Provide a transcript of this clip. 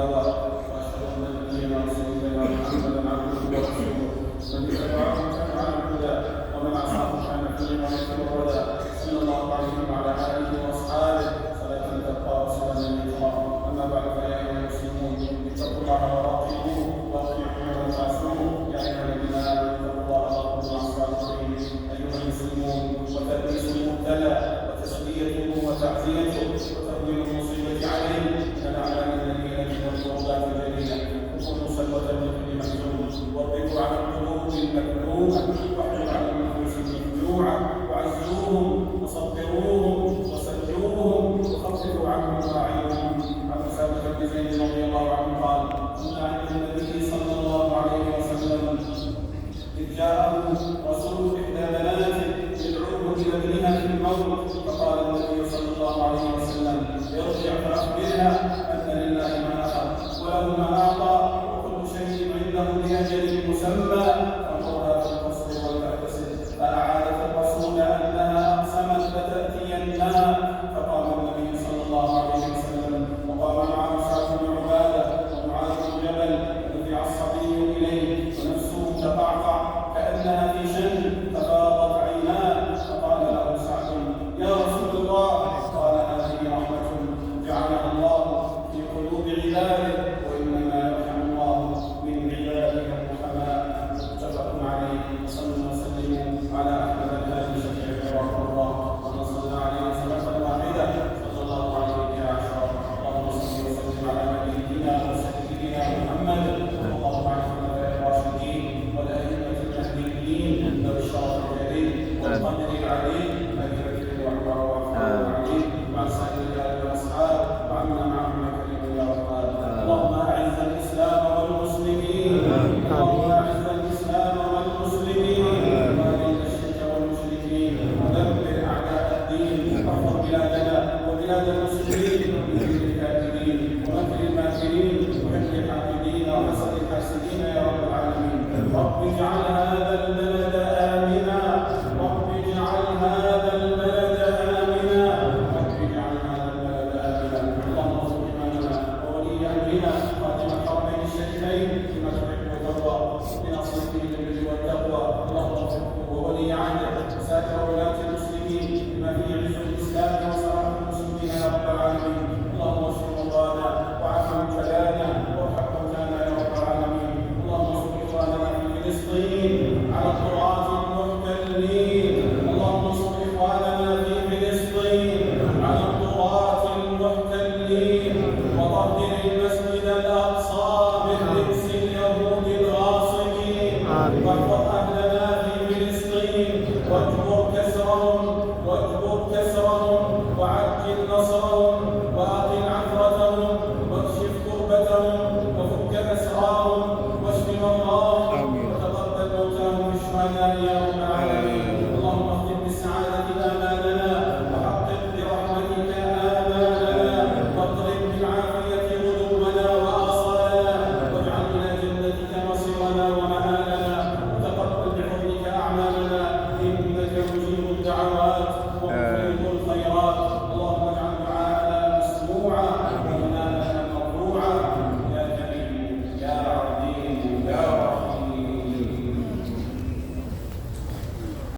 الهوى، واشهد ان نبينا ورسولنا محمدا عبده ورسوله من اتبعه كان على الهدى ومن عصاه كان في غايه الردى، صلى الله عليه وعلى اله واصحابه صلاه تبقى وسلاما يلقاه. اما بعد فيا ايها المسلمون اتقوا الله وراقبوه واطيعوه وتعصوه. يا ايها الذين امنوا اتقوا الله وقولوا مع الصادقين. ايها المسلمون، وتلبيس المبتلى وتسليته وتعزيته وتهويل المصيبه عليه من الاعمال النبيله والقربات الجليله. وكونوا سلوه لكل محزون، واربطوا على القلوب المكروهه، واحجوا على النفوس المفجوعه، وعزوهم وصبروهم وسجوهم وخففوا عنهم وراعيهم. عن اسامه بن زيد رضي الله عنه قال: كنا عند النبي صلى الله عليه وسلم إذ جاءه رسول إحدى بناته يدعوه إلى ابنها في الموت، فقال النبي صلى الله عليه وسلم: ارجع فأخبرها